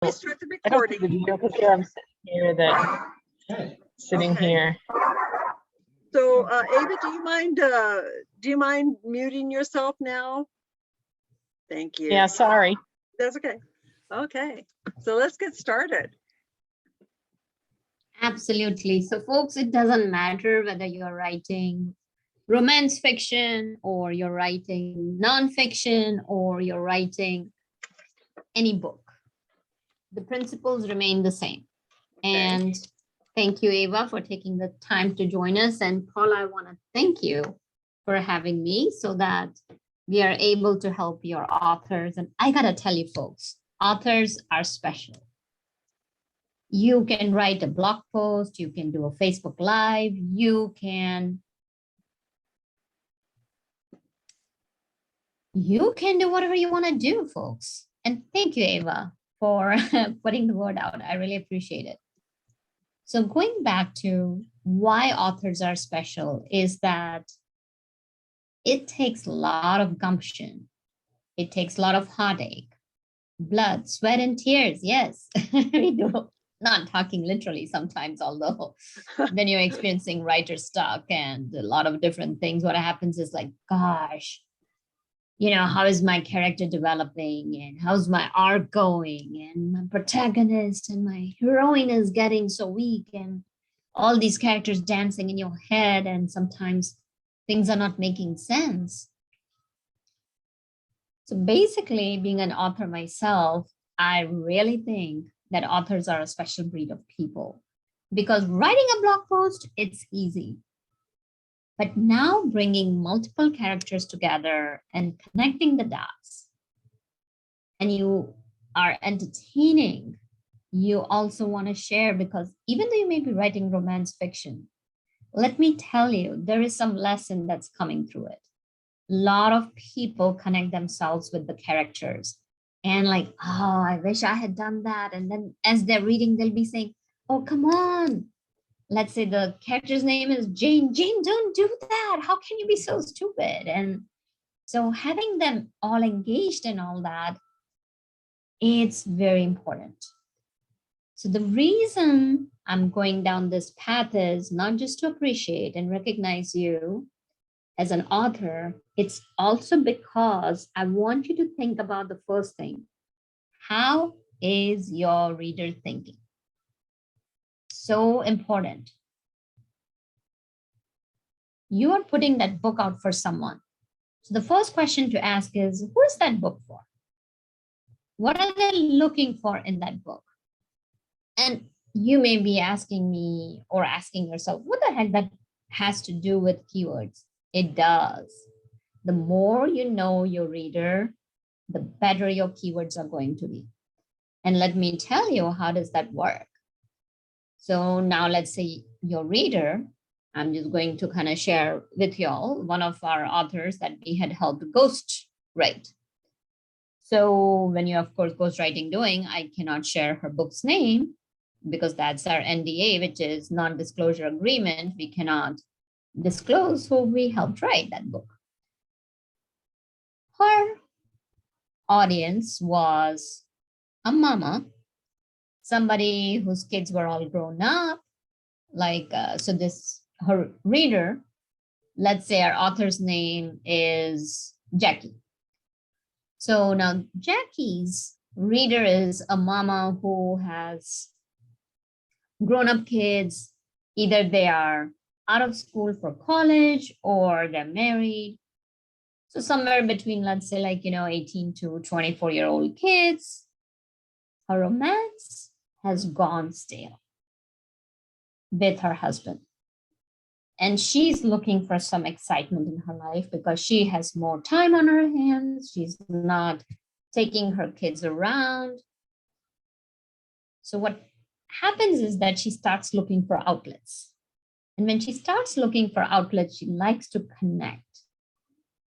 We start the I don't see recording. the video because here I'm sitting here, sitting Okay. here. So, Ava, do you mind muting yourself now? Thank you. Yeah, sorry. That's okay. Okay, so let's get started. Absolutely. So folks, it doesn't matter whether you're writing romance fiction or you're writing nonfiction or you're writing any book. The principles remain the same. And thank you, Ava, for taking the time to join us. And Paul, I want to thank you for having me so that we are able to help your authors. And I got to tell you, folks, authors are special. You can write a blog post, you can do a Facebook Live, you can do whatever you want to do, folks. And thank you, Ava, for putting the word out. I really appreciate it. So going back to why authors are special is that it takes a lot of gumption. It takes a lot of heartache, blood, sweat, and tears. Yes, we do. Not talking literally sometimes, although when you're experiencing writer's stuck and a lot of different things, what happens is like, gosh, how is my character developing and how's my arc going and my protagonist and my heroine is getting so weak and all these characters dancing in your head and sometimes things are not making sense. So basically, being an author myself, I really think that authors are a special breed of people because writing a blog post, it's easy. But now bringing multiple characters together and connecting the dots, and you are entertaining, you also want to share because even though you may be writing romance fiction, let me tell you, there is some lesson that's coming through it. A lot of people connect themselves with the characters and like, oh, I wish I had done that. And then as they're reading, they'll be saying, oh, come on. Let's say the character's name is Jane. Jane, don't do that. How can you be so stupid? And so having them all engaged in all that, it's very important. So the reason I'm going down this path is not just to appreciate and recognize you as an author, it's also because I want you to think about the first thing. How is your reader thinking? So important. You are putting that book out for someone. So the first question to ask is, who is that book for? What are they looking for in that book? And you may be asking me or asking yourself, what the heck that has to do with keywords? It does. The more you know your reader, the better your keywords are going to be. And let me tell you, how does that work? So now let's say your reader, I'm just going to kind of share with y'all one of our authors that we had helped ghost write. So when you're, of course, ghostwriting doing, I cannot share her book's name because that's our NDA, which is non-disclosure agreement. We cannot disclose who we helped write that book. Her audience was a mama, somebody whose kids were all grown up, her reader, let's say our author's name is Jackie. So now Jackie's reader is a mama who has grown-up kids. Either they are out of school for college or they're married. So somewhere between, let's say 18 to 24-year-old kids. Her romance has gone stale with her husband. And she's looking for some excitement in her life because she has more time on her hands. She's not taking her kids around. So what happens is that she starts looking for outlets. And when she starts looking for outlets, she likes to connect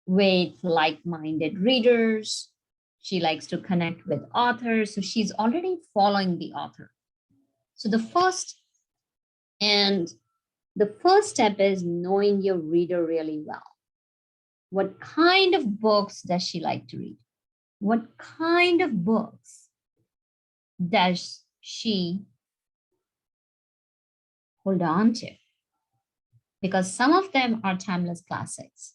with like-minded readers. She likes to connect with authors. So she's already following the author. So the first step is knowing your reader really well. What kind of books does she like to read? What kind of books does she hold on to? Because some of them are timeless classics.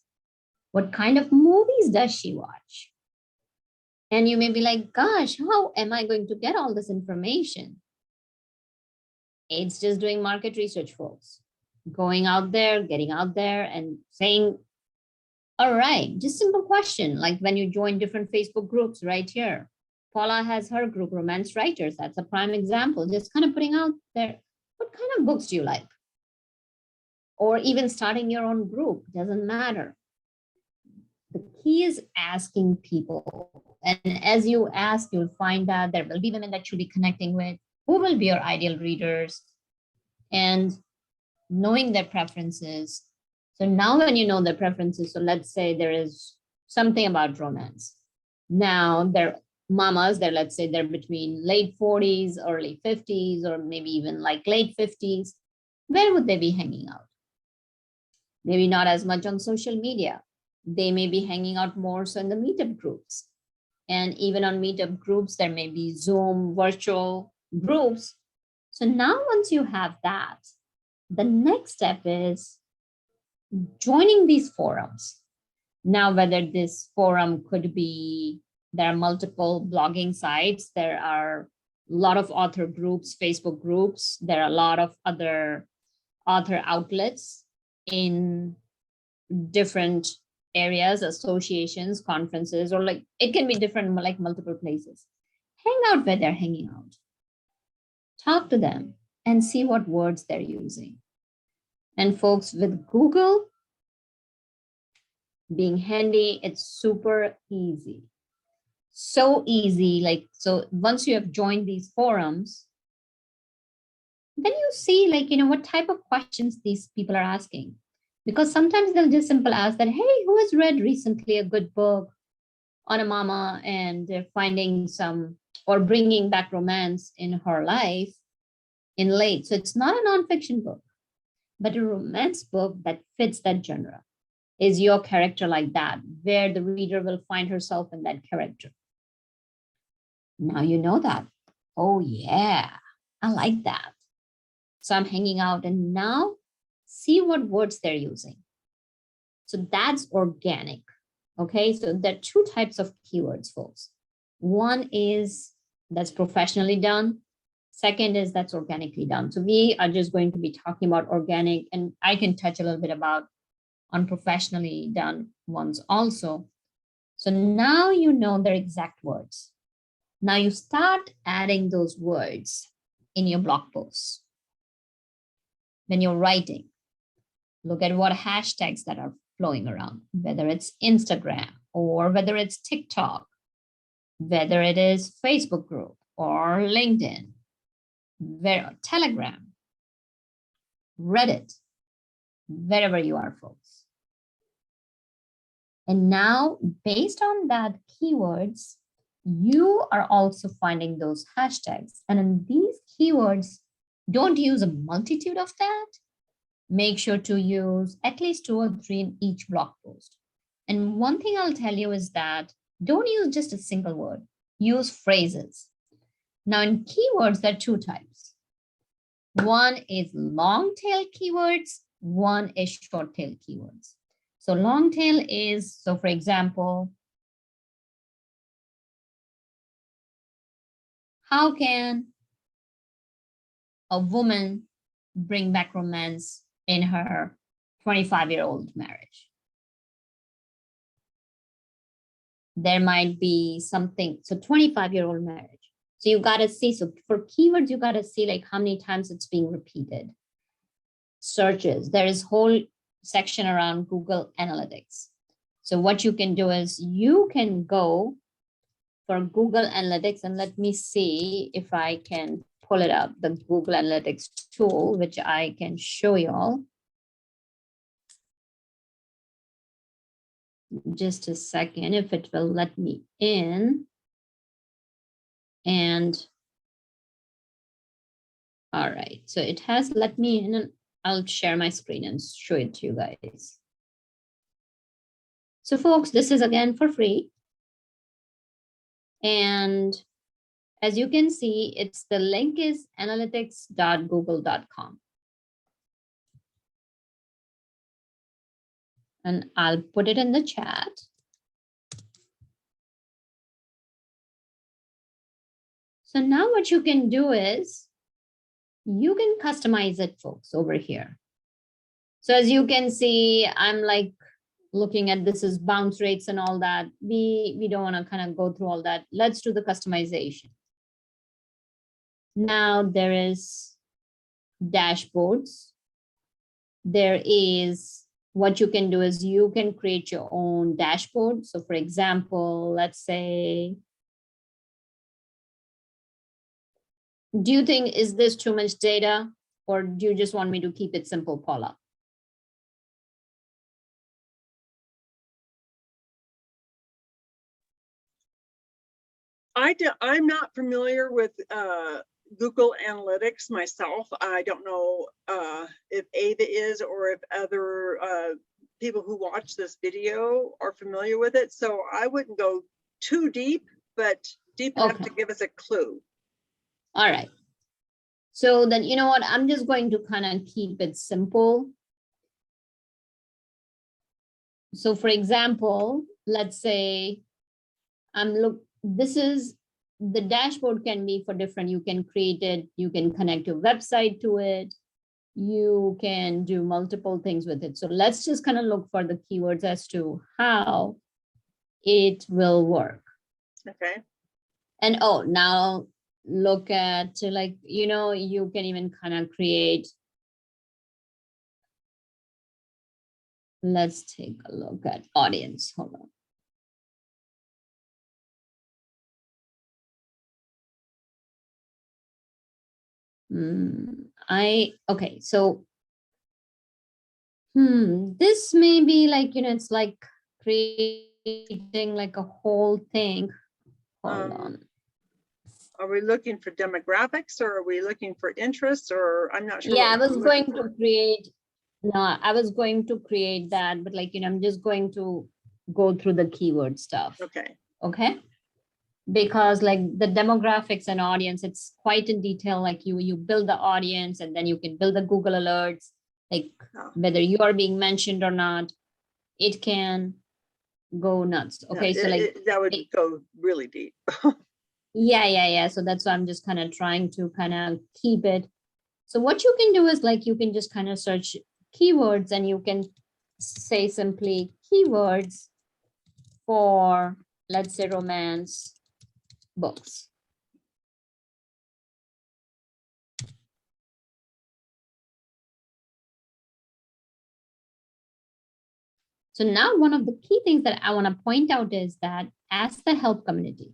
What kind of movies does she watch? And you may be like, gosh, how am I going to get all this information? It's just doing market research, folks. Going out there, getting out there and saying, all right, just simple question. Like when you join different Facebook groups right here. Paula has her group, Romance Writers. That's a prime example. Just kind of putting out there, what kind of books do you like? Or even starting your own group, doesn't matter. The key is asking people. And as you ask, you'll find that there will be women that you'll be connecting with, who will be your ideal readers, and knowing their preferences. So now when you know their preferences, so let's say there is something about romance. Now they're mamas, let's say they're between late 40s, early 50s, or maybe even like late 50s. Where would they be hanging out? Maybe not as much on social media. They may be hanging out more so in the meetup groups. And even on meetup groups, there may be Zoom virtual groups. So now once you have that, the next step is joining these forums. Now, whether this forum could be, there are multiple blogging sites, there are a lot of author groups, Facebook groups, there are a lot of other author outlets in different areas, associations, conferences, or like it can be different, like multiple places. Hang out where they're hanging out. Talk to them and see what words they're using. And folks, with Google being handy, it's super easy. So easy. Like, so once you have joined these forums, then you see like, what type of questions these people are asking. Because sometimes they'll just simply ask that, hey, who has read recently a good book on a mama and they're finding some or bringing back romance in her life in late. So it's not a nonfiction book, but a romance book that fits that genre. Is your character like that, where the reader will find herself in that character? Now you know that. Oh yeah, I like that. So I'm hanging out and now see what words they're using. So that's organic. Okay, so there are two types of keywords, folks. One is that's professionally done. Second is that's organically done. So we are just going to be talking about organic, and I can touch a little bit about unprofessionally done ones also. So now you know their exact words. Now you start adding those words in your blog posts. When you're writing, look at what hashtags that are flowing around, whether it's Instagram or whether it's TikTok, whether it is Facebook group or LinkedIn, Telegram, Reddit, wherever you are, folks. And now, based on that keywords, you are also finding those hashtags. And in these keywords, don't use a multitude of that. Make sure to use at least 2 or 3 in each blog post. And one thing I'll tell you is that don't use just a single word. Use phrases. Now, in keywords, there are 2 types. One is long tail keywords. One is short tail keywords. So long tail is, so for example, how can a woman bring back romance in her 25-year-old marriage? There might be something, so 25-year-old marriage. So you got to see, so for keywords, you got to see like how many times it's being repeated. Searches, there is whole section around Google Analytics. So what you can do is you can go for Google Analytics, and let me see if I can pull it up, the Google Analytics tool, which I can show you all. Just a second, if it will let me in. And all right, so it has let me in, and I'll share my screen and show it to you guys. So folks, this is again for free. And as you can see, it's the link is analytics.google.com. And I'll put it in the chat. So now what you can do is you can customize it, folks, over here. So as you can see, I'm like looking at this is bounce rates and all that. We don't want to kind of go through all that. Let's do the customization. Now there is dashboards. There is what you can do is you can create your own dashboard. So for example, let's say, do you think is this too much data or do you just want me to keep it simple, Paula? I'm not familiar with Google Analytics myself. I don't know if Ava is or if other people who watch this video are familiar with it. So I wouldn't go too deep, but deep enough to give us a clue. All right. So then, you know what, I'm just going to kind of keep it simple. So for example, let's say this is the dashboard can be for different, you can create it, you can connect your website to it, you can do multiple things with it. So let's just kind of look for the keywords as to how it will work. Okay. And oh, now look at like, you know, you can even kind of create. Let's take a look at audience. Hold on. Okay, so this may be like, you know, it's like creating like a whole thing. Hold on. Are we looking for demographics or are we looking for interests or I'm not sure? Yeah, I was going to create, no, I was going to create that, but like, you know, I'm just going to go through the keyword stuff. Okay. Okay. Because like the demographics and audience, it's quite in detail. Like you build the audience and then you can build the Google alerts, like whether you are being mentioned or not, it can go nuts. Okay, Yeah, so like that would go really deep. yeah. So that's why I'm just kind of trying to kind of keep it. So what you can do is like you can just kind of search keywords and you can say simply keywords for, let's say, romance books. So now one of the key things that I want to point out is that ask the help community.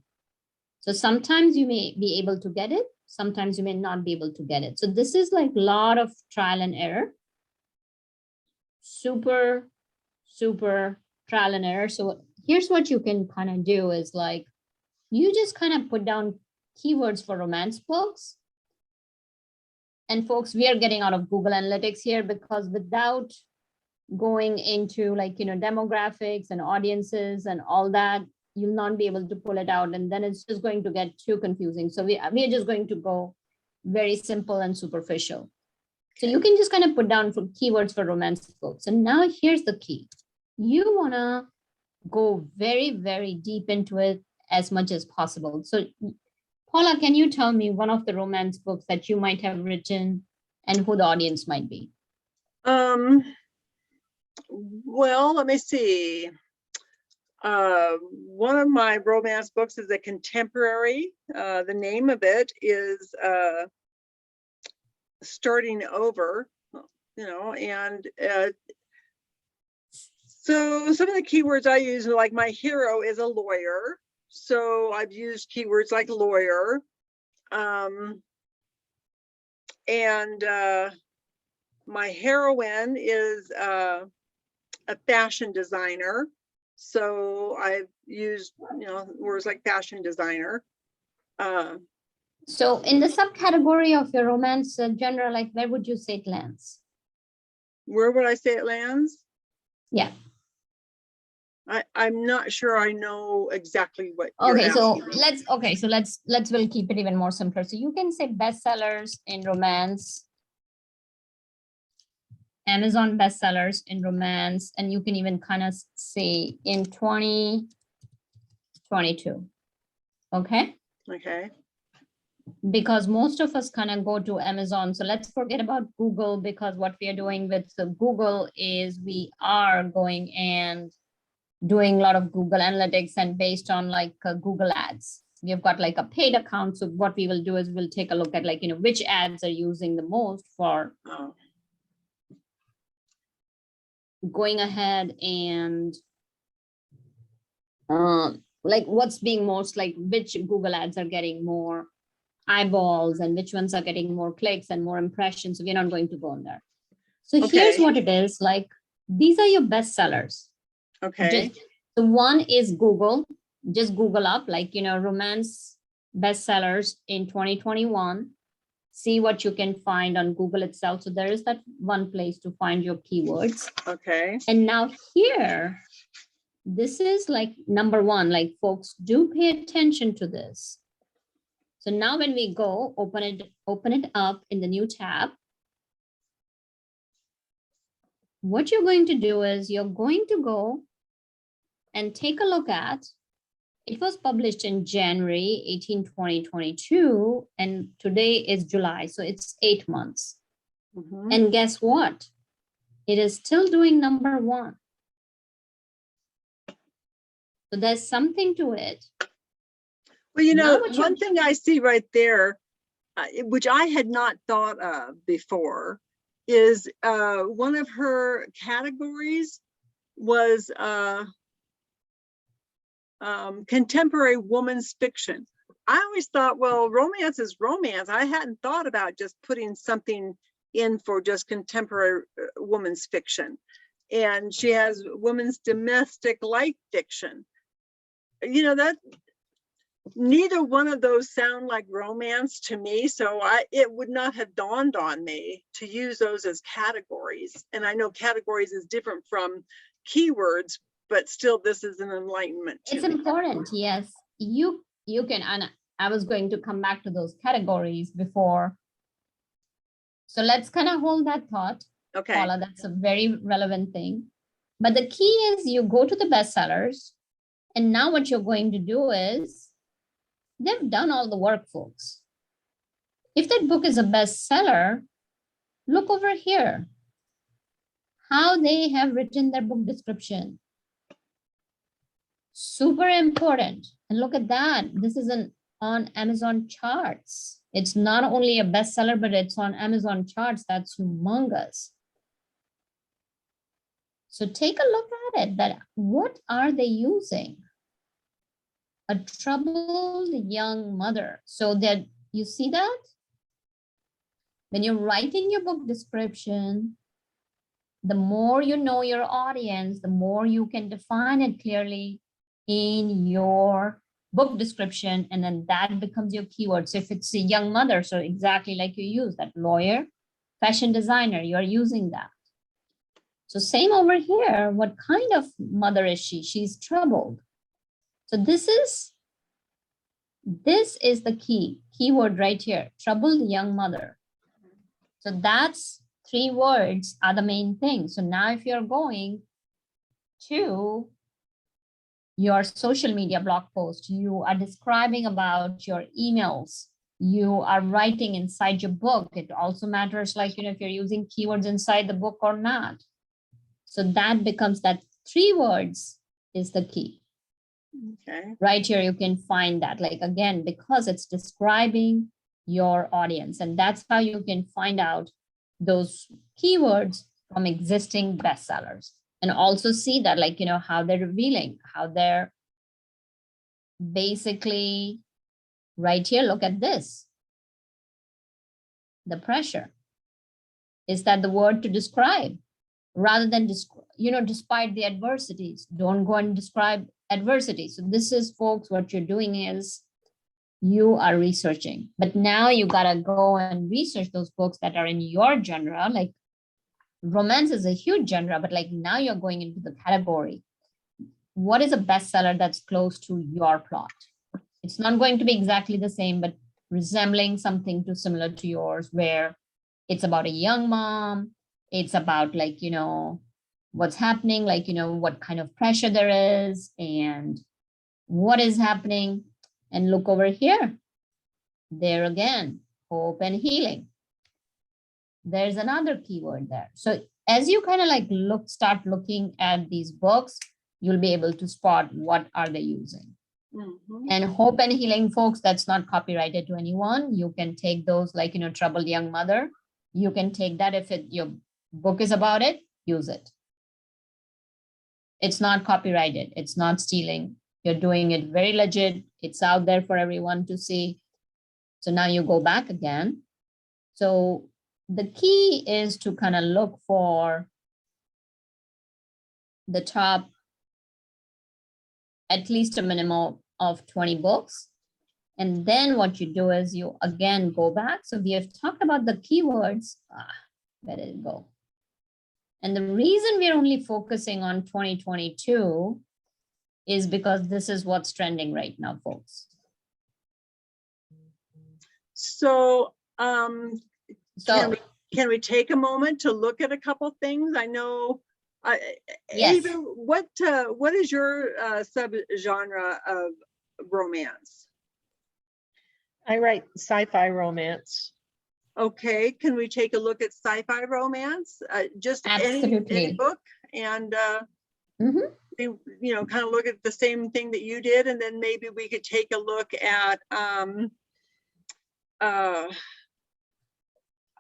So sometimes you may be able to get it, sometimes you may not be able to get it. So this is like a lot of trial and error. Super trial and error. So here's what you can kind of do is like, you just kind of put down keywords for romance books. And folks, we are getting out of Google Analytics here because without going into like, you know, demographics and audiences and all that, you'll not be able to pull it out. And then it's just going to get too confusing. So we are just going to go very simple and superficial. So you can just kind of put down for keywords for romance books. And now here's the key. You want to go very deep into it as much as possible. So Paula, can you tell me one of the romance books that you might have written and who the audience might be? Well, let me see. One of my romance books is a contemporary. The name of it is Starting Over, you know, and so some of the keywords I use are like my hero is a lawyer. So I've used keywords like lawyer. And my heroine is a fashion designer. So I've used, you know, words like fashion designer. So in the subcategory of your romance genre, like where would you say it lands? Where would I say it lands? Yeah. I'm not sure I know exactly what you're Okay, so asking me. we'll keep it even more simpler. So you can say bestsellers in romance, Amazon bestsellers in romance, and you can even kind of say in 2022. Okay, Okay, because most of us kind of go to Amazon. So let's forget about Google, because what we are doing with Google is we are going and doing a lot of Google Analytics and based on like Google ads. We've got like a paid account. So what we will do is we'll take a look at like, which ads are using the most for oh, going ahead and like what's being most like which Google ads are getting more eyeballs and which ones are getting more clicks and more impressions. So we're not going to go on there. So here's okay, what it is like. These are your best sellers. okay, Just the one is Google. Just Google up like, romance bestsellers in 2021. See what you can find on Google itself. So there is that one place to find your keywords. okay, And now here, this is like number one, like folks do pay attention to this. So now when we go open it up in the new tab, what you're going to do is you're going to go and take a look at, it was published in January 18, 2022, and today is July, so it's 8 months. mhm. And guess what? It is still doing number one. So there's something to it. Well, Now what one thing I see right there, which I had not thought of before, is one of her categories was contemporary woman's fiction. I always thought, well, romance is romance. I hadn't thought about just putting something in for just contemporary woman's fiction. And she has women's domestic life fiction. That neither one of those sound like romance to me. So it would not have dawned on me to use those as categories. And I know categories is different from keywords, but still this is an enlightenment to it's me. important, yes. You can, and I was going to come back to those categories before. So let's kind of hold that thought, Okay, Paula. That's a very relevant thing. But the key is you go to the bestsellers, and now what you're going to do is they've done all the work, folks. If that book is a bestseller, look over here, how they have written their book description. Super important. And look at that. This is on Amazon charts. It's not only a bestseller, but it's on Amazon charts. That's humongous. So take a look at it. That what are they using? A troubled young mother. So that you see that when you're writing your book description, the more you know your audience, the more you can define it clearly in your book description, and then that becomes your keyword. So if it's a young mother, so exactly like you use that lawyer, fashion designer, you're using that. So same over here, what kind of mother is she? She's troubled. So this is the keyword right here, troubled young mother. So that's 3 words are the main thing. So now if you're going to your social media blog post, you are describing about your emails, you are writing inside your book. It also matters like, if you're using keywords inside the book or not. So that becomes that 3 words is the key. okay, Right here, you can find that, like, again, because it's describing your audience, and that's how you can find out those keywords from existing bestsellers, and also see that, like, how they're revealing, how they're basically right here. Look at this. The pressure. Is that the word to describe rather than, despite the adversities? Don't go and describe adversity. So this is, folks, what you're doing is you are researching, but now you gotta go and research those books that are in your genre. Like romance is a huge genre, but like now you're going into the category. what is a bestseller that's close to your plot? It's not going to be exactly the same, but resembling something too similar to yours, where it's about a young mom. It's about like, what's happening, like, what kind of pressure there is and what is happening. And look over here. There again, hope and healing. There's another keyword there. So as you kind of like start looking at these books, you'll be able to spot what are they using. Mhm. And hope and healing, folks, that's not copyrighted to anyone. You can take those, like, troubled young mother. You can take that if your book is about it, use it. It's not copyrighted. It's not stealing. You're doing it very legit. It's out there for everyone to see. So now you go back again. So the key is to kind of look for the top, at least a minimum of 20 books. And then what you do is you again go back. So we have talked about the keywords. Where did it go? And the reason we're only focusing on 2022 is because this is what's trending right now, folks. So, So can we take a moment to look at a couple things? I know, Yes. Ava, what is your subgenre of romance? I write sci-fi romance. Okay, can we take a look at sci-fi romance? Just any Absolutely. book, and Mhm. we, kind of look at the same thing that you did, and then maybe we could take a look at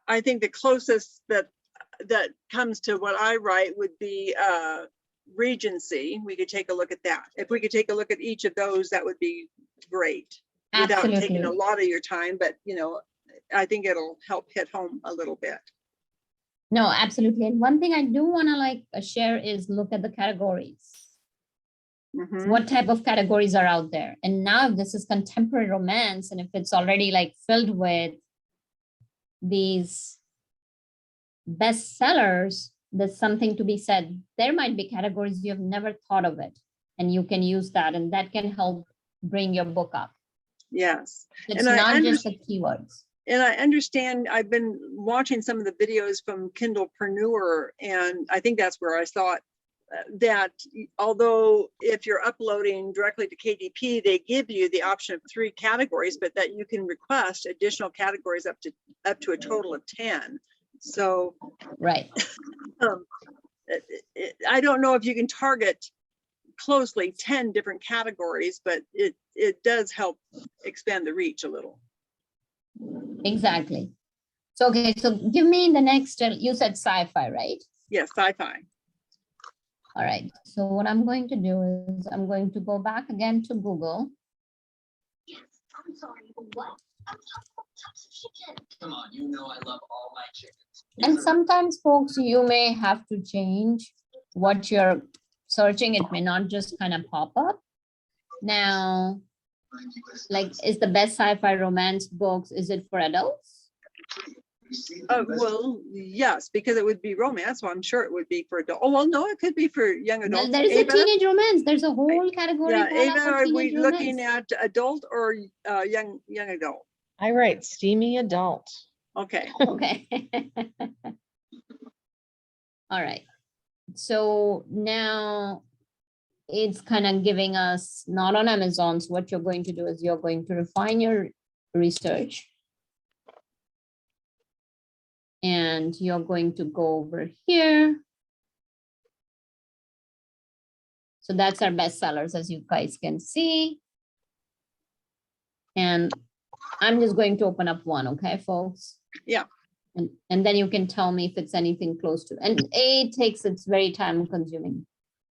I think the closest that comes to what I write would be Regency. We could take a look at that. If we could take a look at each of those, that would be great. Without taking a Absolutely. lot of your time, but I think it'll help hit home a little bit. No, absolutely. And one thing I do want to share is look at the categories. Mhm. What type of categories are out there? And now if this is contemporary romance, and if it's already filled with these bestsellers, there's something to be said. There might be categories you have never thought of it, and you can use that, and that can help bring your book up. Yes. It's And I not just the keywords. And I understand, I've been watching some of the videos from Kindlepreneur, and I think that's where I saw it, that although if you're uploading directly to KDP, they give you the option of 3 categories, but that you can request additional categories up to a total of 10. So Right. I don't know if you can target closely 10 different categories, but it does help expand the reach a little. Exactly. So, okay, so give me the next, you said sci-fi, right? Yes, sci-fi. All right. So what I'm going to do is I'm going to go back again to Google. Yes, I'm sorry, but what? I'm talking about types of chicken. Come on, I love all my chickens. And sometimes, folks, you may have to change what you're searching. It may not just kind of pop up. Now, is the best sci-fi romance books, is it for adults? Well, yes, because it would be romance, so I'm sure it would be for adult. Oh, well, no, it could be for young adults. Well, there's a teenage romance. There's a whole category. Yeah, called Ava, out for are we teenage looking romance. at adult or young adult? I write steamy adult. Okay. Okay. All right. So now it's kind of giving us, not on Amazon. So what you're going to do is you're going to refine your research. And you're going to go over here. So that's our bestsellers, as you guys can see. And I'm just going to open up one, okay, folks? Yeah. And then you can tell me if it's anything close to, and it's very time consuming.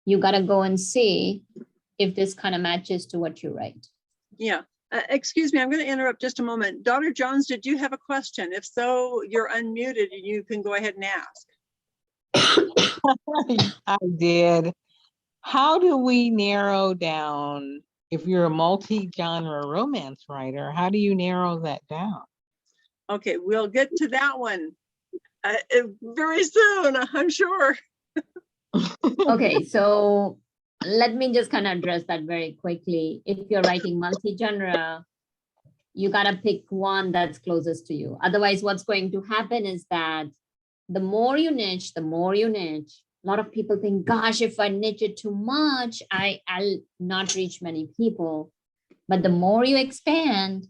You got to go and see if this kind of matches to what you write. Yeah. Excuse me, I'm going to interrupt just a moment. Dr. Jones, did you have a question? If so, you're unmuted and you can go ahead and ask. I did. How do we narrow down, if you're a multi-genre romance writer, how do you narrow that down? Okay, we'll get to that one very soon, I'm sure. Okay, so let me just kind of address that very quickly. If you're writing multi-genre, you gotta pick one that's closest to you. Otherwise, what's going to happen is that the more you niche, a lot of people think, gosh, if I niche it too much, I'll not reach many people. But the more you expand,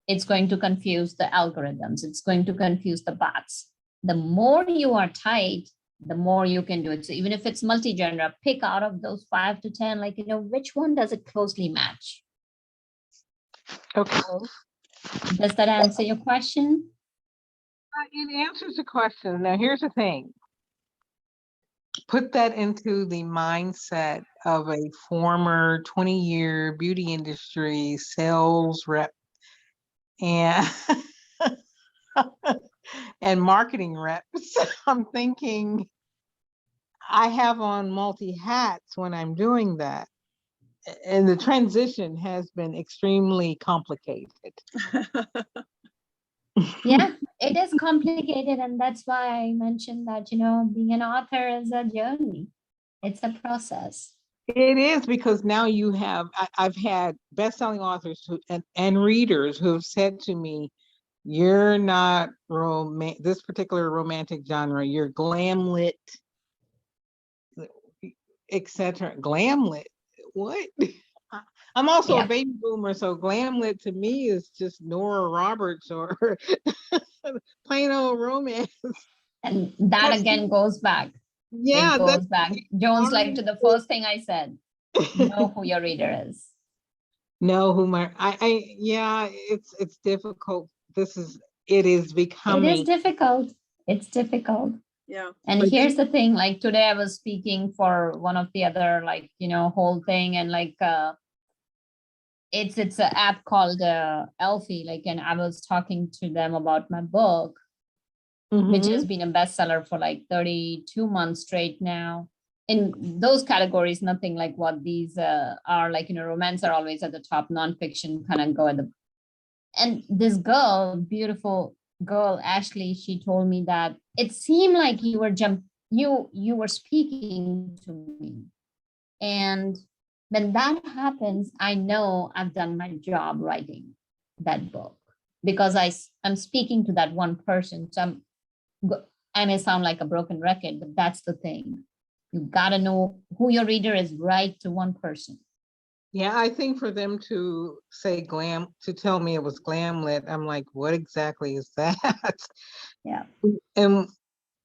it's going to confuse the algorithms. It's going to confuse the bots. The more you are tight, the more you can do it. So even if it's multi-genre, pick out of those 5 to 10, like, which one does it closely match? Okay. Does that answer your question? It answers the question. Now, here's the thing. Put that into the mindset of a former 20-year beauty industry sales rep and and marketing reps. I'm thinking I have on multi hats when I'm doing that. And the transition has been extremely complicated. Yeah, it is complicated. And that's why I mentioned that, being an author is a journey. It's a process. It is, because now you have, I've had best-selling authors and readers who have said to me, you're not this particular romantic genre, you're glam lit, etc. Glam lit, what? I'm also Yeah. a baby boomer, so glam lit to me is just Nora Roberts or plain old romance. And that That's- Yeah, again goes back. Jones, like to the first thing I said, know who your reader is. know who yeah, it's difficult. It is becoming. It is difficult. It's difficult. Yeah. And But here's the thing, like today I was speaking for one of the other, like, whole thing, and like, it's an app called Elfie, like, and I was talking to them about my book, which has been a bestseller for like 32 months straight now. In those categories, nothing like what these are, like, romance are always at the top, nonfiction kind of go at the. And this girl, beautiful girl, Ashley, she told me that it seemed like you were speaking to me. And when that happens, I know I've done my job writing that book, because I'm speaking to that one person. So I may sound like a broken record, but that's the thing. You gotta know who your reader is, right to one person. Yeah, I think for them to say to tell me it was glam lit, I'm like, what exactly is that? Yeah. And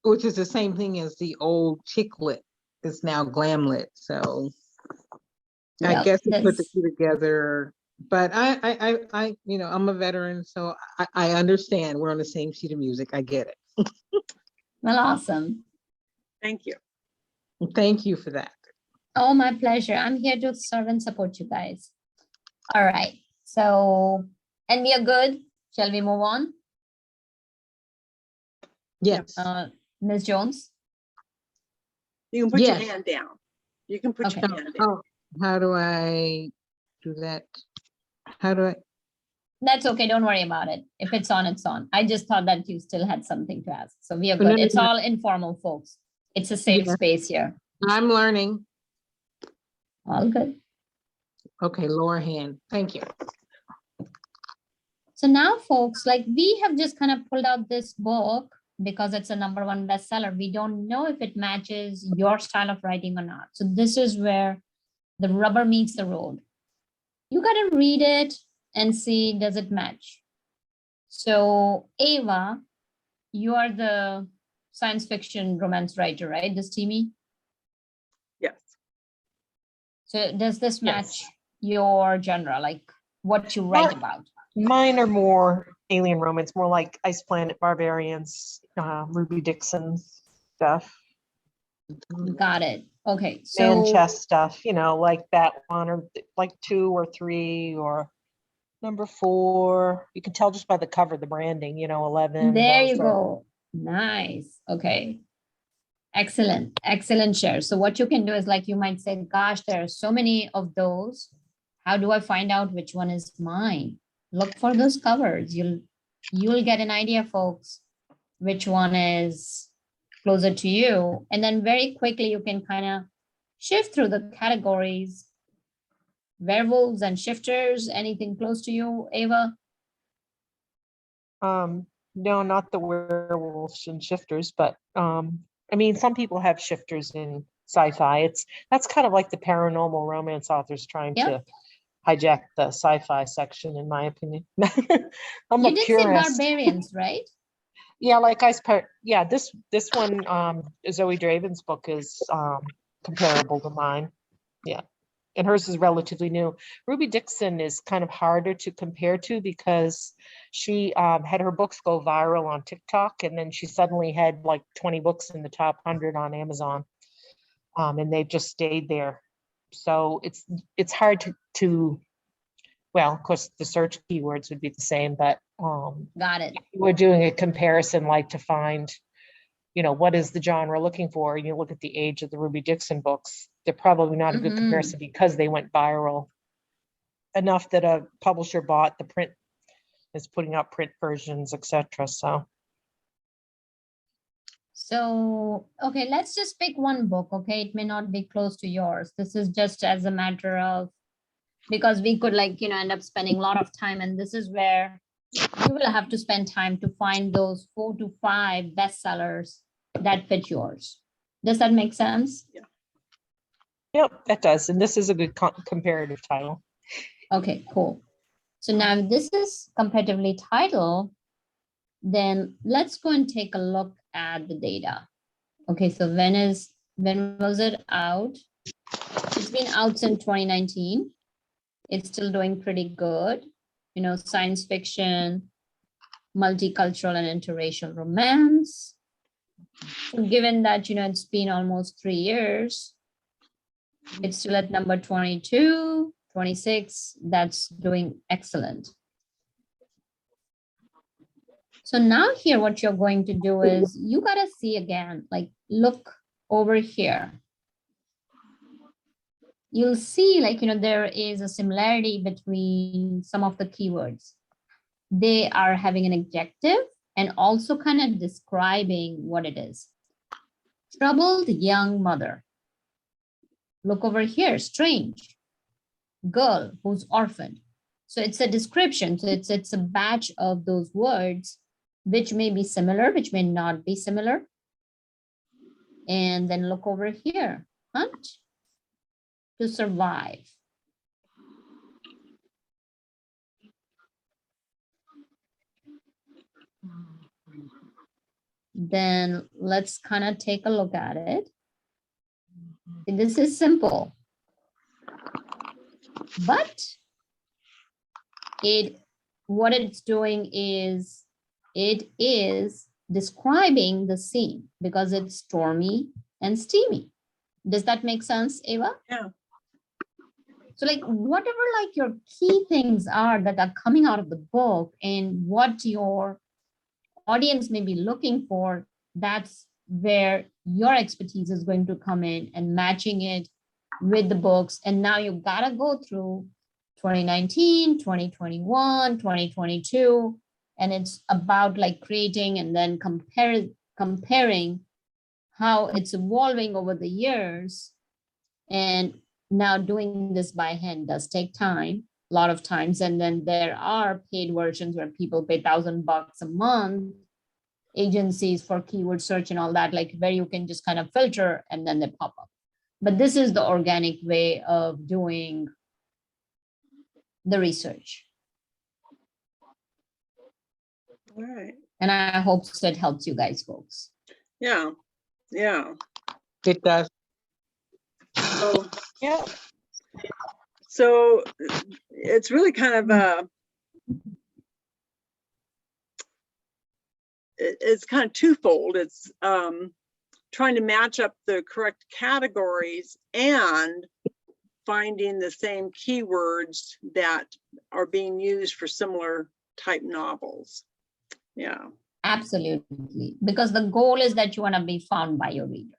which is the same thing as the old chick lit is now glam lit. So I guess we put the two together. But I I'm a veteran, so I understand. We're on the same sheet of music. I get it. Well, awesome. Thank you. Thank you for that. Oh, my pleasure. I'm here to serve and support you guys. All right. So, and we are good. Shall we move on? Yes. Ms. Jones? You can put your Yes. hand down. You can put Okay. your hand down. How do I do that? How do I? That's okay. Don't worry about it. If it's on, it's on. I just thought that you still had something to ask. So we are No, good. no, It's no. all informal, folks. It's a safe Yeah. space here. I'm learning. All good. Okay, lower hand. Thank you. So now, folks, like we have just kind of pulled out this book because it's a #1 bestseller. We don't know if it matches your style of writing or not. So this is where the rubber meets the road. You got to read it and see, does it match? So Ava, you are the science fiction romance writer, right? This Timmy? Yes. So does this match Yes. your genre, like what you write about? Mine are more alien romance, more like Ice Planet Barbarians, Ruby Dixon stuff, Got it. Okay. man So chest stuff, like that one, or like 2 or 3 or number 4. You can tell just by the cover, the branding, 11. there those you are- go. Nice. Okay. Excellent. Excellent share. So what you can do is, like, you might say, gosh, there are so many of those. How do I find out which one is mine? Look for those covers. You'll get an idea, folks, which one is closer to you. And then very quickly you can kind of shift through the categories. Werewolves and shifters, anything close to you, Ava? No, not the werewolves and shifters, but I mean, some people have shifters in sci-fi. That's kind of like the paranormal romance authors trying Yep. to hijack the sci-fi section, in my opinion. I'm You a did say purist. barbarians, right? Yeah, yeah, this one, Zoe Draven's book is comparable to mine. Yeah. And hers is relatively new. Ruby Dixon is kind of harder to compare to because she had her books go viral on TikTok, and then she suddenly had like 20 books in the top 100 on Amazon, and they've just stayed there. So it's hard to well, of course, the search keywords would be the same, but Got it. we're doing a comparison, like to find, what is the genre looking for? And you look at the age of the Ruby Dixon books, they're probably not a good Mhm. comparison because they went viral enough that a publisher bought the print, is putting out print versions, etc. So, okay, let's just pick one book, okay? It may not be close to yours. This is just as a matter of, because we could end up spending a lot of time, and this is where you will have to spend time to find those 4 to 5 bestsellers that fit yours. Does that make sense? Yep, that does. And this is a good comparative title. Okay, cool. So now if this is competitively titled, then let's go and take a look at the data. Okay, so when was it out? It's been out since 2019. It's still doing pretty good. Science fiction, multicultural and interracial romance. So given that, it's been almost 3 years, it's still at number 22, 26. That's doing excellent. So now here, what you're going to do is you got to see again, look over here. You'll see there is a similarity between some of the keywords. They are having an adjective and also kind of describing what it is. Troubled young mother. Look over here, strange. Girl who's orphaned. So it's a description. So it's a batch of those words which may be similar, which may not be similar. And then look over here, hunt to survive. Then let's kind of take a look at it. This is simple, but what it's doing is it is describing the scene because it's stormy and steamy. Does that make sense, Ava? Yeah. So whatever your key things are that are coming out of the book and what your audience may be looking for, that's where your expertise is going to come in and matching it with the books. And now you gotta go through 2019, 2021, 2022, and it's about creating and then comparing how it's evolving over the years. And now doing this by hand does take time, a lot of times. And then there are paid versions where people pay $1,000 a month, agencies for keyword search and all that, where you can just kind of filter and then they pop up. But this is the organic way of doing the research. All right. And I hope so it helps you guys, folks. Yeah. Yeah. It does. So, Yeah. so it's really kind of it's kind of twofold. It's trying to match up the correct categories and finding the same keywords that are being used for similar type novels. Yeah. Absolutely. Because the goal is that you want to be found by your reader.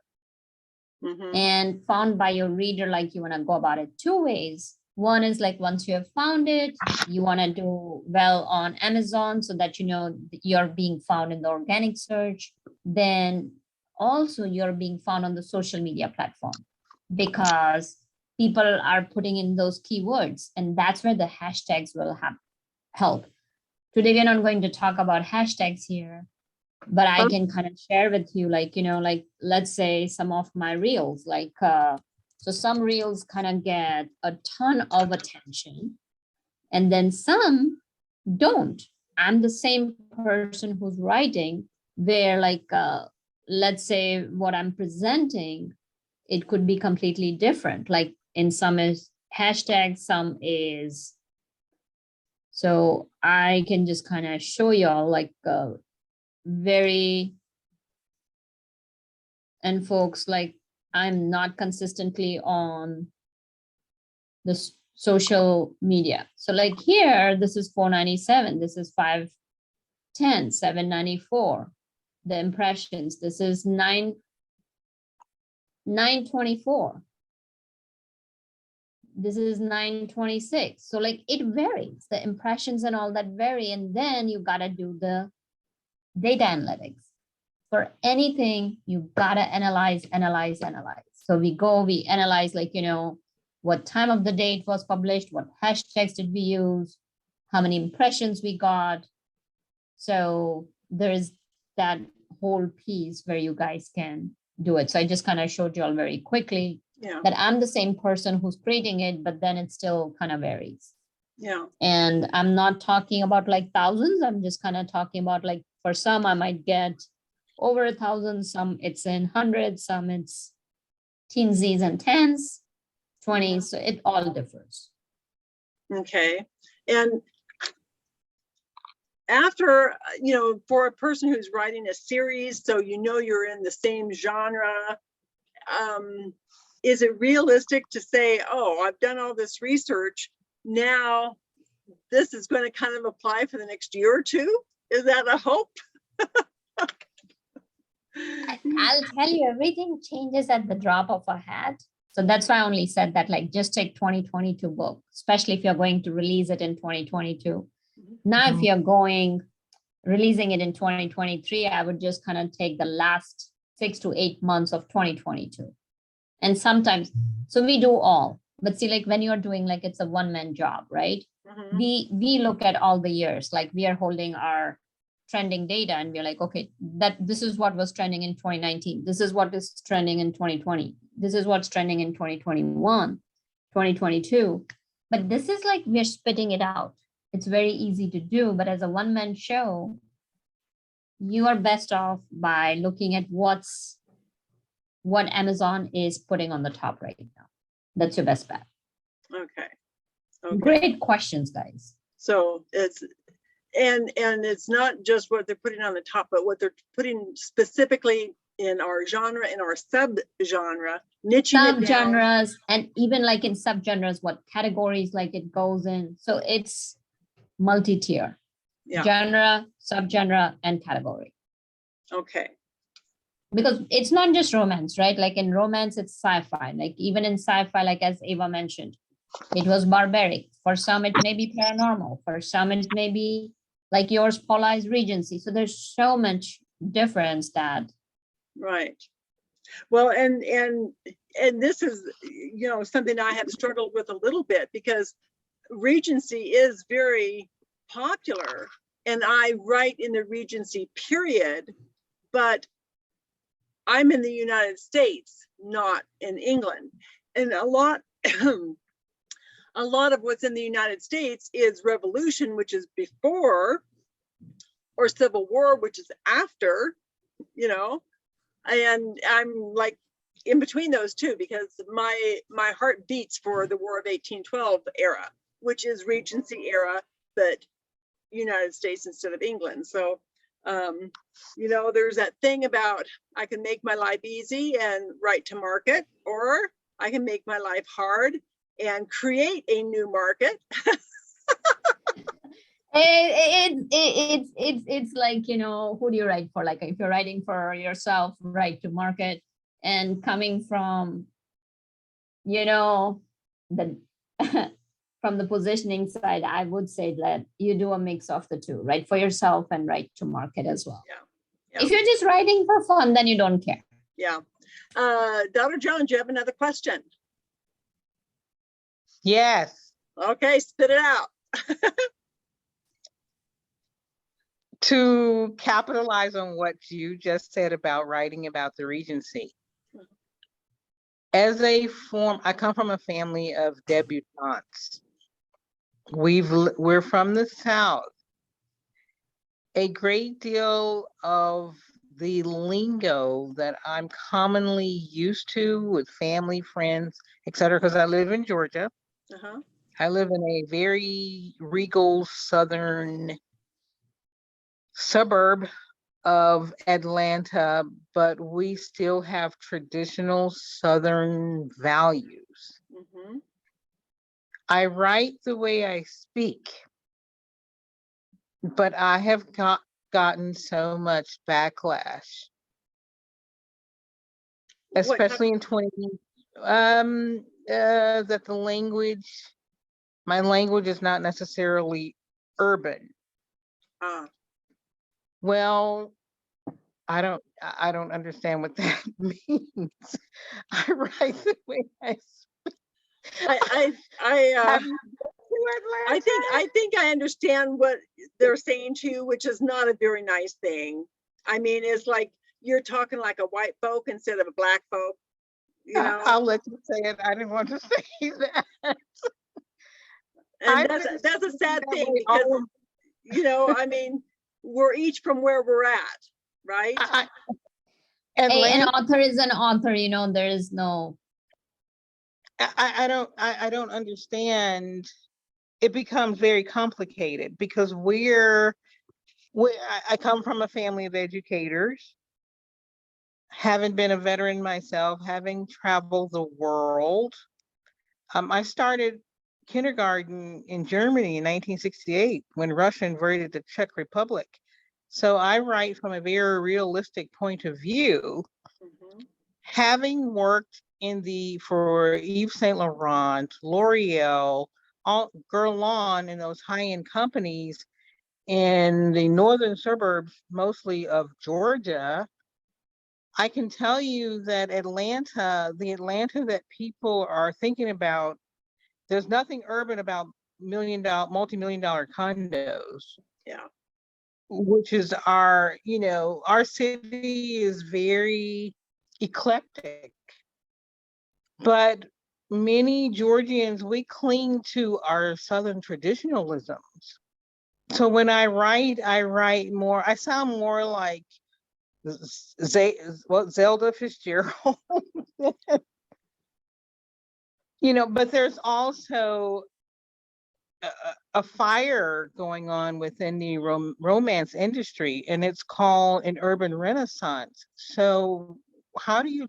Mhm. And found by your reader, you want to go about it 2 ways. One is once you have found it, you want to do well on Amazon so that you're being found in the organic search. Then also you're being found on the social media platform. because people are putting in those keywords, and that's where the hashtags will help. Today, we're not going to talk about hashtags here, but I can kind of share with you, like, like, let's say some of my reels, like, so some reels kind of get a ton of attention, and then some don't. I'm the same person who's writing where, like, let's say what I'm presenting, it could be completely different. Like in some is hashtag, some is. So I can just kind of show y'all like and folks, like, I'm not consistently on the social media. So like here, this is 497, this is 510, 794, the impressions, this is 924. This is 926. So like it varies, the impressions and all that vary. And then you gotta do the data analytics. For anything, you gotta analyze. So we analyze, like, what time of the day it was published, what hashtags did we use, how many impressions we got. So there's that whole piece where you guys can do it. So I just kind of showed you all very quickly that I'm the same person who's creating it, but then it still kind of varies. Yeah. And I'm not talking about like thousands. I'm just kind of talking about, like, for some, I might get over 1,000, some it's in hundreds, some it's teensies and tens, 20s. So it all differs. Okay. And after, for a person who's writing a series, so you're in the same genre, is it realistic to say, oh, I've done all this research, now this is going to kind of apply for the next year or two? Is that a hope? I'll tell you, everything changes at the drop of a hat. So that's why I only said that, like, just take 2022 book, especially if you're going to release it in 2022. Now, if you're releasing it in 2023, I would just kind of take the last 6 to 8 months of 2022. And sometimes, so we do all, but see, like when you're doing, like, it's a one-man job, right? We look at all the years, like we are holding our trending data and we're like, okay, this is what was trending in 2019. This is what is trending in 2020. This is what's trending in 2021, 2022. But this is like, we're spitting it out. It's very easy to do, but as a one-man show, you are best off by looking at what Amazon is putting on the top right now. That's your best bet. Okay. Great questions, guys. So it's, and it's not just what they're putting on the top, but what they're putting specifically in our genre, in our sub-genre, niching it down. Subgenres, and even like in subgenres, what categories like it goes in. So it's multi-tier, genre, subgenre, and category. Okay. Because it's not just romance, right? Like in romance, it's sci-fi. Like even in sci-fi, like as Ava mentioned, it was barbaric. For some, it may be paranormal. For some, it may be like yours, Paula, is Regency. So there's so much difference that. Right. Well, and this is, something I have struggled with a little bit, because Regency is very popular and I write in the Regency period, but I'm in the United States, not in England. And a lot of what's in the United States is Revolution, which is before, or Civil War, which is after, and I'm like in between those two, because my heart beats for the War of 1812 era, which is Regency era, but United States instead of England. So, there's that thing about, I can make my life easy and write to market, or I can make my life hard and create a new market. It's like, who do you write for? Like if you're writing for yourself, write to market. And coming from, the from the positioning side, I would say that you do a mix of the two, write for yourself and write to market as well. Yeah. If you're just writing for fun, then you don't care. Yeah. Dr. Jones, do you have another question? Yes. Okay, spit it out. To capitalize on what you just said about writing about the Regency. I come from a family of debutantes. We're from the South. A great deal of the lingo that I'm commonly used to with family, friends, etc., because I live in Georgia. Uh-huh. I live in a very regal southern suburb of Atlanta, but we still have traditional southern values. Mm-hmm. I write the way I speak, but I have gotten so much backlash, especially in 20, that my language is not necessarily urban. Well, I don't understand what that means. I write the way I speak. I think I understand what they're saying to you, which is not a very nice thing. I mean, it's like you're talking like a white folk instead of a black folk. You know? I'll let you say it. I didn't want to say that. And that's a sad thing because, you know, I mean, we're each from where we're at, right? Hey, an author is an author, you know, there is no. I don't understand. It becomes very complicated because I come from a family of educators, having been a veteran myself, having traveled the world. I started kindergarten in Germany in 1968 when Russia invaded the Czech Republic. So I write from a very realistic point of view. Mm-hmm. Having worked for Yves Saint Laurent, L'Oreal, Guerlain, and those high-end companies in the northern suburbs, mostly of Georgia, I can tell you that the Atlanta that people are thinking about, there's nothing urban about multi-million-dollar condos. Yeah. Which is our city is very eclectic. But many Georgians, we cling to our Southern traditionalisms. So when I write more, I sound more like Zelda Fitzgerald. But there's also a fire going on within the romance industry, and it's called an urban renaissance. So how do you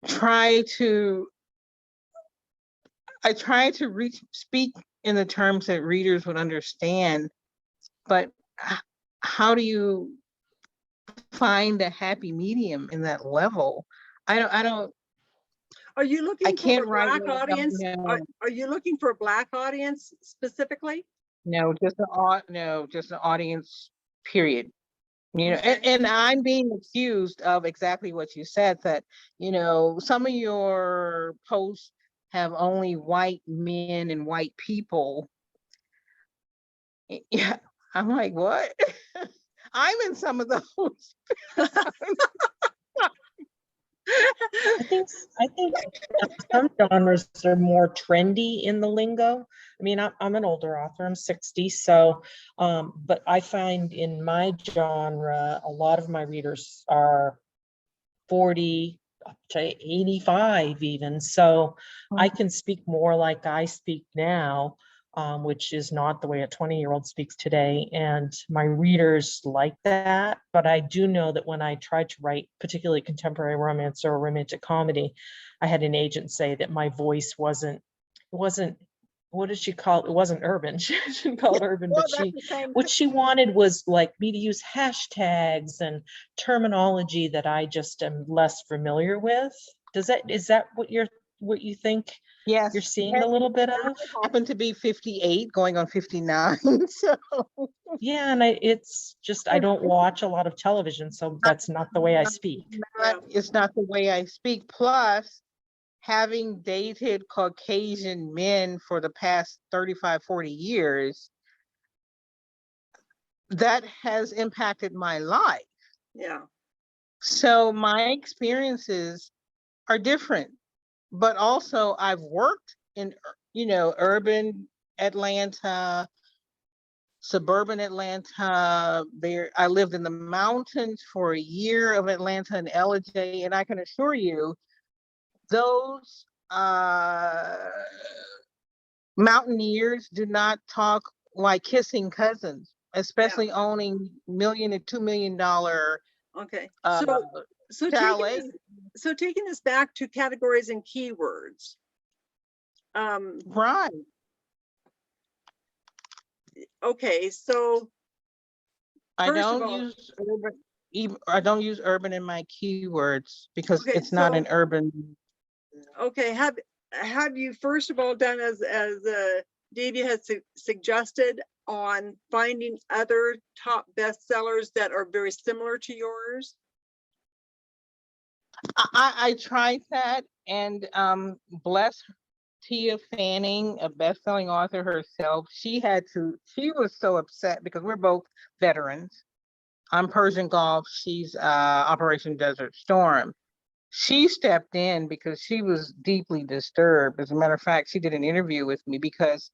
try to speak in the terms that readers would understand, but how do you find a happy medium in that level? I don't. Are you looking for a black audience? No. Are you looking for a black audience specifically? No, just an audience, period. And I'm being accused of exactly what you said, that, some of your posts have only white men and white people. Yeah, I'm like, what? I'm in some of those. I think some genres are more trendy in the lingo. I mean, I'm an older author, I'm 60, so, but I find in my genre, a lot of my readers are 40 up to 85 even. So I can speak more like I speak now, which is not the way a 20-year-old speaks today. And my readers like that. But I do know that when I tried to write particularly contemporary romance or romantic comedy, I had an agent say that my voice wasn't, what did she call it? It wasn't urban. She didn't call it urban, but what she wanted was like me to use hashtags and terminology that I just am less familiar with. Is that what you're what you think Yes. you're seeing a little bit of? Happen to be 58, going on 59, so. Yeah, and it's just, I don't watch a lot of television, so that's not the way I speak. It's not the way I speak. Plus, having dated Caucasian men for the past 35, 40 years, that has impacted my life. Yeah. So my experiences are different, but also I've worked in, urban Atlanta, suburban Atlanta. I lived in the mountains for a year of Atlanta and LJ, and I can assure you, those mountaineers do not talk like kissing cousins, especially owning $1 and $2 million Okay. uh, So chalet. taking this back to categories and keywords. Right. Okay, so I first of don't all, use urban. I don't use urban in my keywords because Okay, it's not an so- urban. okay, have you first of all done as Divya has suggested on finding other top bestsellers that are very similar to yours? I tried that, and bless Tia Fanning, a best-selling author herself, she was so upset because we're both veterans. I'm Persian Gulf, she's Operation Desert Storm. She stepped in because she was deeply disturbed. As a matter of fact, she did an interview with me because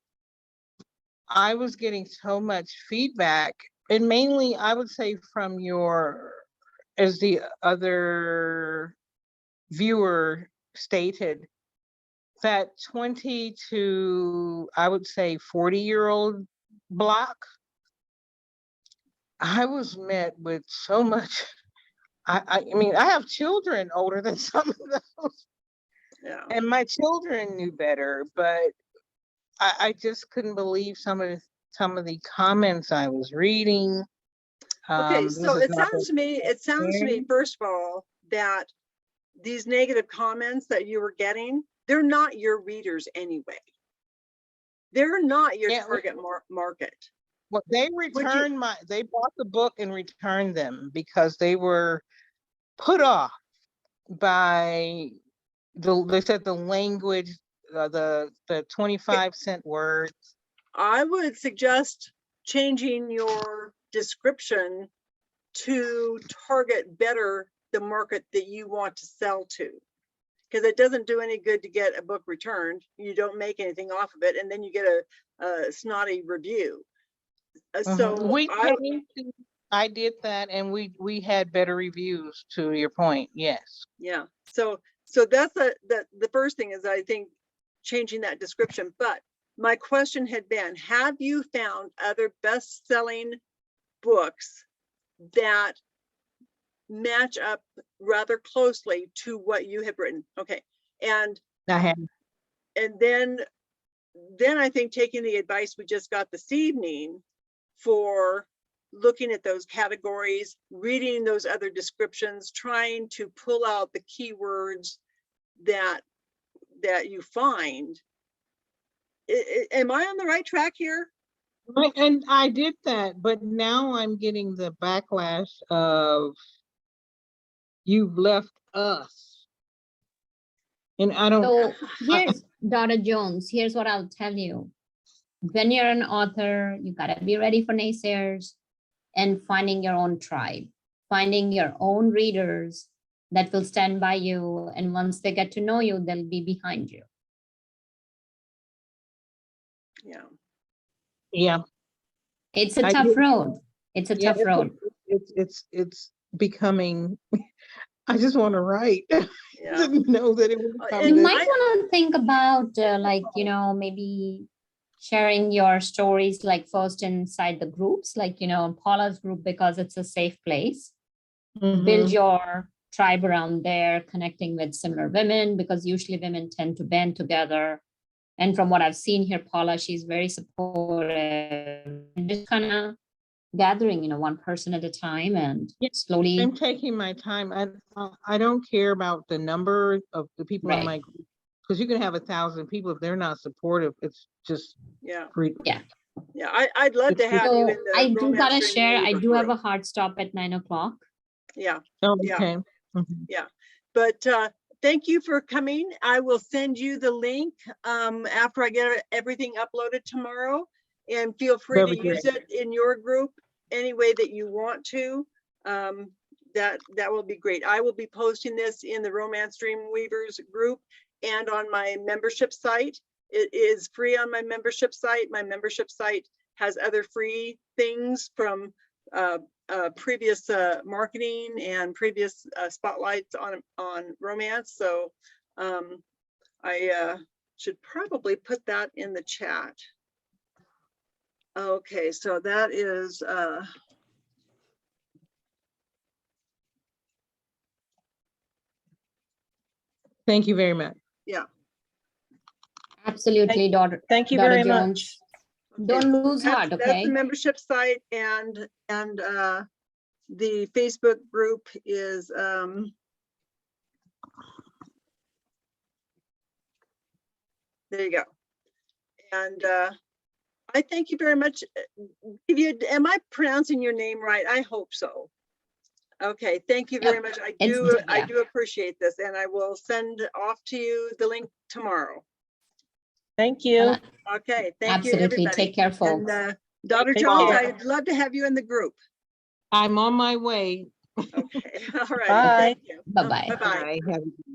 I was getting so much feedback, and mainly I would say from as the other viewer stated, that 20 to, I would say, 40-year-old block, I was met with so much. I mean, I have children older than some of those, Yeah. and my children knew better, but I just couldn't believe some of the comments I was reading. Okay, This so is it not sounds to me, first of all, that these negative comments that you were getting, they're not your readers anyway. They're not your Yeah, target market. well, they they bought the book and returned them because they were put off by they said the language, the 25-cent words. I would suggest changing your description to target better the market that you want to sell to. Because it doesn't do any good to get a book returned. You don't make anything off of it, and then you get a snotty review. So I did that, and we had better reviews. To your point, yes. Yeah. So that's the first thing is, I think, changing that description. But my question had been, have you found other best-selling books that match up rather closely to what you have written? Okay. And I have. and then I think taking the advice we just got this evening for looking at those categories, reading those other descriptions, trying to pull out the keywords that you find. Am I on the right track here? And I did that, but now I'm getting the backlash of you've left us. And I don't. So here's Dr. Jones. Here's what I'll tell you. When you're an author, you gotta be ready for naysayers and finding your own tribe, finding your own readers that will stand by you. And once they get to know you, they'll be behind you. Yeah. Yeah. It's a tough road. It's a tough road. It's becoming, I just want to write. Yeah. Didn't know that it would become You this. might want to think about maybe sharing your stories like first inside the groups, like, Paula's group, because it's a safe place. Build your tribe around there, connecting with similar women, because usually women tend to band together. And from what I've seen here, Paula, she's very supportive, and just kind of gathering, one person at a time and slowly. I'm taking my time. I don't care about the number of the people in my group. because you can have 1,000 people. If they're not supportive, it's just Yeah, free. Yeah. yeah, I'd love to have you So in the. I do Romance gotta Dream share, I Weaver do have a group. hard stop at 9 o'clock. Yeah, Oh, Yeah. okay. Mhm. but thank you for coming. I will send you the link after I get everything uploaded tomorrow. And feel free That'd to be use it in your group any way that you want to. That will be great. I will be posting this in the Romance Dream Weavers group and on my membership site. It is free on my membership site. My membership site has other free things from previous marketing and previous spotlights on romance. So I should probably put that in the chat. Okay, so that is Thank you very much. Absolutely, daughter Thank you Daughter very Jones. much. Don't lose heart, That's okay? the membership site, and the Facebook group is there you go. And I thank you very much. Divya, am I pronouncing your name right? I hope so. Okay, thank you very Yep, much. I it's do Divya. appreciate this, and I will send off to you the link tomorrow. Thank you. Okay, thank you, Absolutely. everybody. Take care, folks. And Daughter Take Jones, care. I'd love to have you in the group. I'm on my way. Okay, all right. Bye. Thank you. Bye-bye. Bye-bye. Bye. Have a